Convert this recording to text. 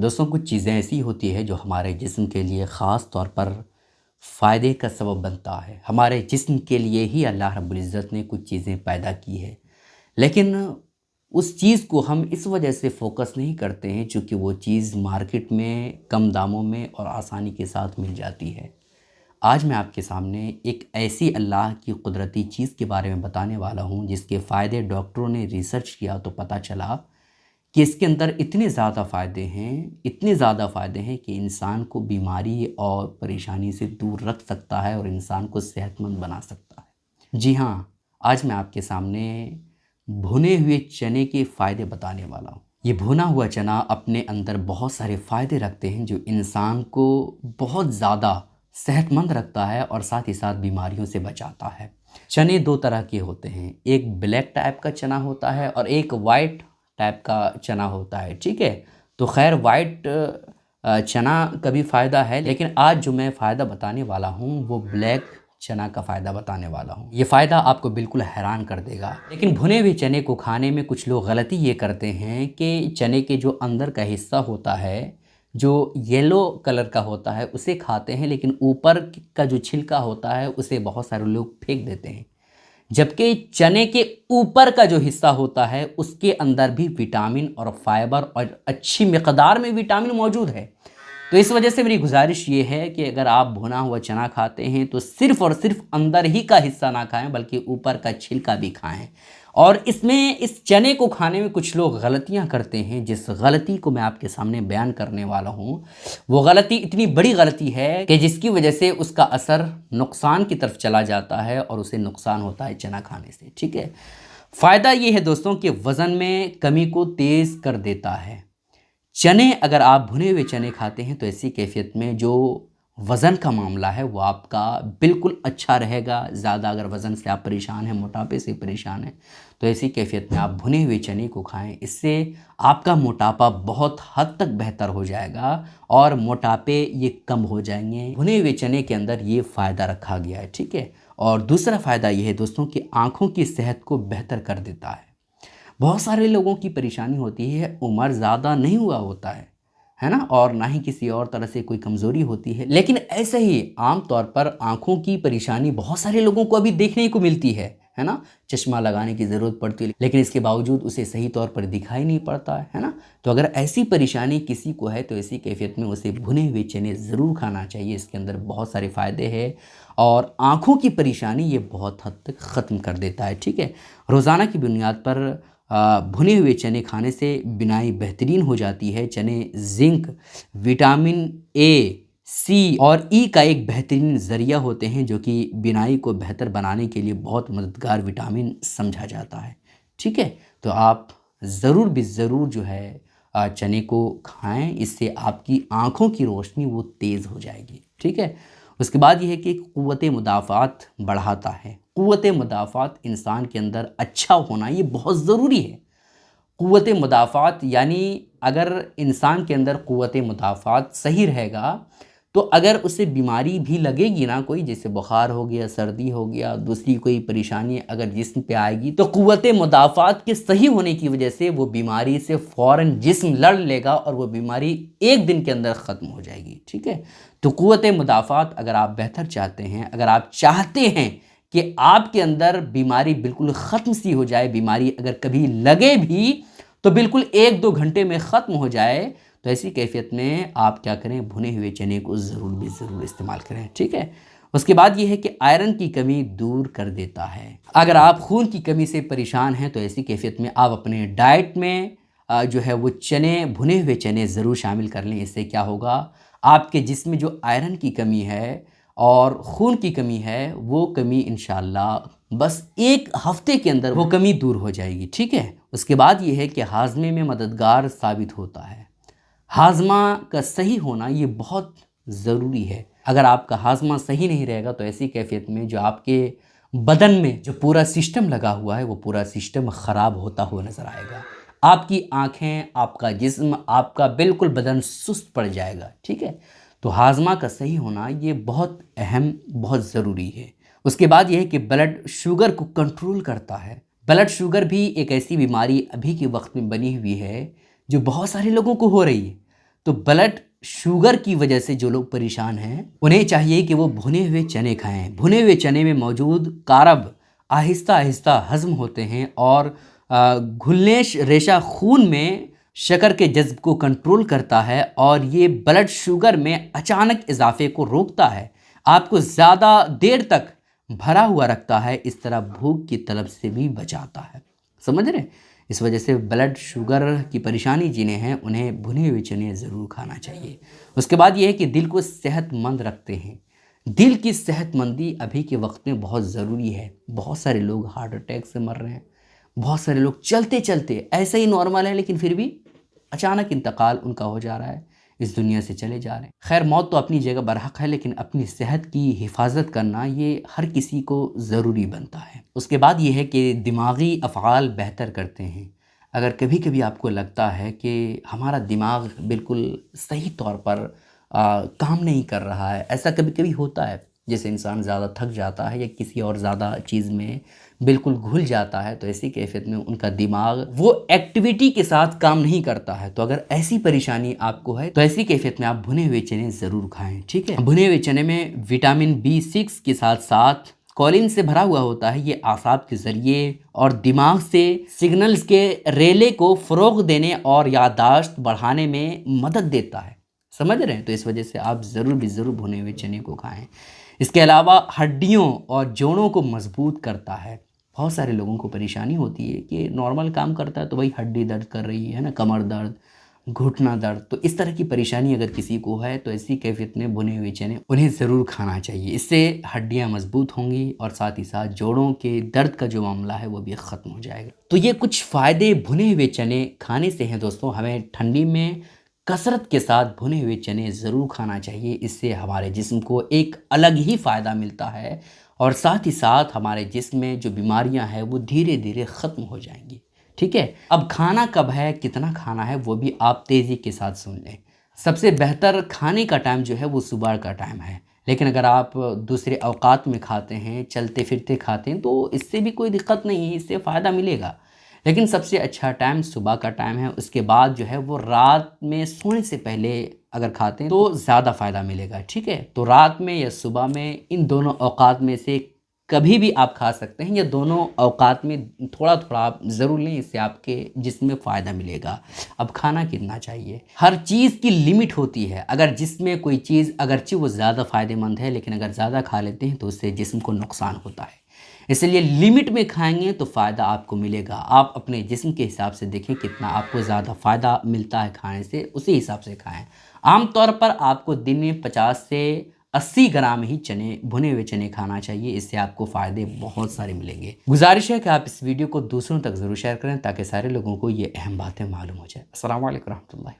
दोस्तों, कुछ चीज़ें ऐसी होती है जो हमारे जिस्म के लिए ख़ास तौर पर फ़ायदे का सबब बनता है। हमारे जिस्म के लिए ही अल्लाह रब्बुल इज़्ज़त ने कुछ चीज़ें पैदा की है, लेकिन उस चीज़ को हम इस वजह से फ़ोकस नहीं करते हैं चूँकि वो चीज़ मार्केट में कम दामों में और आसानी के साथ मिल जाती है। आज मैं आपके सामने एक ऐसी अल्लाह की कुदरती चीज़ के बारे में बताने वाला हूँ जिसके फ़ायदे डॉक्टरों ने रिसर्च किया तो पता चला कि इसके अंदर इतने ज़्यादा फ़ायदे हैं कि इंसान को बीमारी और परेशानी से दूर रख सकता है और इंसान को सेहतमंद बना सकता है। जी हाँ, आज मैं आपके सामने भुने हुए चने के फ़ायदे बताने वाला हूँ। ये भुना हुआ चना अपने अंदर बहुत सारे फ़ायदे रखते हैं जो इंसान को बहुत ज़्यादा सेहतमंद रखता है और साथ ही साथ बीमारियों से बचाता है। चने दो तरह के होते हैं, एक ब्लैक टाइप का चना होता है और एक वाइट टाइप का चना होता है। ठीक है, तो खैर वाइट चना का भी फ़ायदा है, लेकिन आज जो मैं फ़ायदा बताने वाला हूँ वो ब्लैक चना का फ़ायदा बताने वाला हूँ। ये फ़ायदा आपको बिल्कुल हैरान कर देगा। लेकिन भुने हुए चने को खाने में कुछ लोग गलती ये करते हैं कि चने के जो अंदर का हिस्सा होता है, जो येलो कलर का होता है, उसे खाते हैं, लेकिन ऊपर का जो छिलका होता है उसे बहुत सारे लोग फेंक देते हैं। जबकि चने के ऊपर का जो हिस्सा होता है उसके अंदर भी विटामिन और फाइबर और अच्छी मिकदार में विटामिन मौजूद है। तो इस वजह से मेरी गुजारिश ये है कि अगर आप भुना हुआ चना खाते हैं तो सिर्फ़ और सिर्फ अंदर ही का हिस्सा ना खाएं बल्कि ऊपर का छिलका भी खाएं। और इसमें इस चने को खाने में कुछ लोग गलतियां करते हैं, जिस गलती को मैं आपके सामने बयान करने वाला हूं वो गलती इतनी बड़ी गलती है कि जिसकी वजह से उसका असर नुकसान की तरफ चला जाता है और उसे नुकसान होता है चना खाने से। ठीक है, फ़ायदा ये है दोस्तों कि वज़न में कमी को तेज़ कर देता है। चने अगर आप भुने हुए चने खाते हैं तो ऐसी कैफियत में जो वज़न का मामला है वो आपका बिल्कुल अच्छा रहेगा। ज़्यादा अगर वज़न से आप परेशान हैं, मोटापे से परेशान हैं, तो ऐसी कैफियत में आप भुने हुए चने को खाएं। इससे आपका मोटापा बहुत हद तक बेहतर हो जाएगा और मोटापे ये कम हो जाएंगे। भुने हुए चने के अंदर ये फ़ायदा रखा गया है। ठीक है, और दूसरा फ़ायदा ये है दोस्तों कि आँखों की सेहत को बेहतर कर देता है। बहुत सारे लोगों की परेशानी होती है, उम्र ज़्यादा नहीं हुआ होता है ना, और ना ही किसी और तरह से कोई कमज़ोरी होती है, लेकिन ऐसे ही आम तौर पर आँखों की परेशानी बहुत सारे लोगों को अभी देखने को मिलती है ना। चश्मा लगाने की ज़रूरत पड़ती है लेकिन इसके बावजूद उसे सही तौर पर दिखाई नहीं पड़ता है ना। तो अगर ऐसी परेशानी किसी को है तो ऐसी कैफियत में उसे भुने हुए चने ज़रूर खाना चाहिए। इसके अंदर बहुत सारे फ़ायदे हैं और आँखों की परेशानी ये बहुत हद तक ख़त्म कर देता है। ठीक है, रोज़ाना की बुनियाद पर भुने हुए चने खाने से बिनाई बेहतरीन हो जाती है। चने जिंक, विटामिन ए, सी और ई का एक बेहतरीन ज़रिया होते हैं जो कि बिनाई को बेहतर बनाने के लिए बहुत मददगार विटामिन समझा जाता है। ठीक है, तो आप ज़रूर भी ज़रूर जो है चने को खाएं, इससे आपकी आँखों की रोशनी वो तेज़ हो जाएगी। ठीक है, उसके बाद ये है कि क़ुव्वत मुदाफ़ात बढ़ाता है। क़ुव्वत मुदाफ़ात इंसान के अंदर अच्छा होना ये बहुत ज़रूरी है। क़ुव्वत मुदाफ़ात यानी अगर इंसान के अंदर क़ुव्वत मुदाफ़ात सही रहेगा तो अगर उसे बीमारी भी लगेगी ना, कोई जैसे बुखार हो गया, सर्दी हो गया, दूसरी कोई परेशानी अगर जिस्म पे आएगी तो क़ुव्वत मुदाफ़ात के सही होने की वजह से वो बीमारी से फ़ौरन जिस्म लड़ लेगा और वो बीमारी एक दिन के अंदर ख़त्म हो जाएगी। ठीक है, तो क़ुव्वत मुदाफ़ात अगर आप बेहतर चाहते हैं, अगर आप चाहते हैं कि आपके अंदर बीमारी बिल्कुल ख़त्म सी हो जाए, बीमारी अगर कभी लगे भी तो बिल्कुल 1-2 घंटे में ख़त्म हो जाए, तो ऐसी कैफियत में आप क्या करें, भुने हुए चने को ज़रूर इस्तेमाल करें। ठीक है, उसके बाद ये है कि आयरन की कमी दूर कर देता है। अगर आप खून की कमी से परेशान हैं तो ऐसी कैफियत में आप अपने डाइट में जो है वो चने, भुने हुए चने ज़रूर शामिल कर लें। इससे क्या होगा, आपके जिस्म में जो आयरन की कमी है और खून की कमी है वो कमी इंशाअल्लाह बस 1 हफ़्ते के अंदर वो कमी दूर हो जाएगी। ठीक है, उसके बाद ये है कि हाजमे में मददगार साबित होता है। हाजमा का सही होना ये बहुत ज़रूरी है। अगर आपका हाजमा सही नहीं रहेगा तो ऐसी कैफियत में जो आपके बदन में जो पूरा सिस्टम लगा हुआ है वो पूरा सिस्टम ख़राब होता हुआ नज़र आएगा। आपकी आँखें, आपका जिस्म, आपका बिल्कुल बदन सुस्त पड़ जाएगा। ठीक है, तो हाजमा का सही होना ये बहुत अहम, बहुत ज़रूरी है। उसके बाद ये है कि ब्लड शुगर को कंट्रोल करता है। ब्लड शुगर भी एक ऐसी बीमारी अभी के वक्त में बनी हुई है जो बहुत सारे लोगों को हो रही है। तो ब्लड शुगर की वजह से जो लोग परेशान हैं उन्हें चाहिए कि वो भुने हुए चने खाएं। भुने हुए चने में मौजूद कार्ब आहिस्ता आहिस्ता हजम होते हैं और घुलने रेशा खून में शक्कर के जज्ब को कंट्रोल करता है और ये ब्लड शुगर में अचानक इजाफे को रोकता है, आपको ज़्यादा देर तक भरा हुआ रखता है, इस तरह भूख की तलब से भी बचाता है। समझ रहे हैं? इस वजह से ब्लड शुगर की परेशानी जिन्हें हैं उन्हें भुने हुए चने ज़रूर खाना चाहिए। उसके बाद ये है कि दिल को सेहतमंद रखते हैं। दिल की सेहतमंदी अभी के वक्त में बहुत ज़रूरी है। बहुत सारे लोग हार्ट अटैक से मर रहे हैं, बहुत सारे लोग चलते चलते ऐसे ही नॉर्मल है लेकिन फिर भी अचानक इंतकाल उनका हो जा रहा है, इस दुनिया से चले जा रहे हैं। खैर, मौत तो अपनी जगह बरहक है, लेकिन अपनी सेहत की हिफाजत करना ये हर किसी को ज़रूरी बनता है। उसके बाद ये है कि दिमागी अफ़आल बेहतर करते हैं। अगर कभी कभी आपको लगता है कि हमारा दिमाग बिल्कुल सही तौर पर काम नहीं कर रहा है, ऐसा कभी कभी होता है, जैसे इंसान ज़्यादा थक जाता है या किसी और ज़्यादा चीज़ में बिल्कुल घुल जाता है, तो ऐसी कैफियत में उनका दिमाग वो एक्टिविटी के साथ काम नहीं करता है। तो अगर ऐसी परेशानी आपको है तो ऐसी कैफियत में आप भुने हुए चने ज़रूर खाएं। ठीक है, भुने हुए चने में विटामिन B6 के साथ साथ कॉलिन से भरा हुआ होता है। ये आसाब के ज़रिए और दिमाग से सिग्नल्स के रेले को फ़रोग़ देने और याददाश्त बढ़ाने में मदद देता है। समझ रहे हैं? तो इस वजह से आप ज़रूर भुने हुए चने को खाएं। इसके अलावा हड्डियों और जोड़ों को मजबूत करता है। बहुत सारे लोगों को परेशानी होती है कि नॉर्मल काम करता है तो भाई हड्डी दर्द कर रही है ना, कमर दर्द, घुटना दर्द। तो इस तरह की परेशानी अगर किसी को है तो ऐसी कैफियत में भुने हुए चने उन्हें ज़रूर खाना चाहिए। इससे हड्डियां मजबूत होंगी और साथ ही साथ जोड़ों के दर्द का जो मामला है वो भी ख़त्म हो जाएगा। तो ये कुछ फ़ायदे भुने हुए चने खाने से हैं दोस्तों। हमें ठंडी में कसरत के साथ भुने हुए चने ज़रूर खाना चाहिए। इससे हमारे जिस्म को एक अलग ही फ़ायदा मिलता है और साथ ही साथ हमारे जिस्म में जो बीमारियां हैं वो धीरे धीरे ख़त्म हो जाएंगी। ठीक है, अब खाना कब है, कितना खाना है, वो भी आप तेज़ी के साथ सुन लें। सबसे बेहतर खाने का टाइम जो है वो सुबह का टाइम है, लेकिन अगर आप दूसरे अवकात में खाते हैं, चलते फिरते खाते हैं, तो इससे भी कोई दिक्कत नहीं है, इससे फ़ायदा मिलेगा। लेकिन सबसे अच्छा टाइम सुबह का टाइम है। उसके बाद जो है वो रात में सोने से पहले अगर खाते हैं तो ज़्यादा फ़ायदा मिलेगा। ठीक है, तो रात में या सुबह में, इन दोनों औकात में से कभी भी आप खा सकते हैं, या दोनों औकात में थोड़ा थोड़ा आप ज़रूर लें, इससे आपके जिस्म में फ़ायदा मिलेगा। अब खाना कितना चाहिए, हर चीज़ की लिमिट होती है। अगर जिसमें कोई चीज़ अगरचे वो ज़्यादा फ़ायदेमंद है, लेकिन अगर ज़्यादा खा लेते हैं तो उससे जिस्म को नुकसान होता है। इसलिए लिमिट में खाएंगे तो फ़ायदा आपको मिलेगा। आप अपने जिस्म के हिसाब से देखें कितना आपको ज़्यादा फ़ायदा मिलता है खाने से, उसी हिसाब से खाएं। आमतौर पर आपको दिन में 50 से 80 ग्राम ही चने, भुने हुए चने खाना चाहिए। इससे आपको फ़ायदे बहुत सारे मिलेंगे। गुजारिश है कि आप इस वीडियो को दूसरों तक ज़रूर शेयर करें ताकि सारे लोगों को ये अहम बातें मालूम हो जाए। अस्सलाम वालेकुम रहमतुल्लाहि।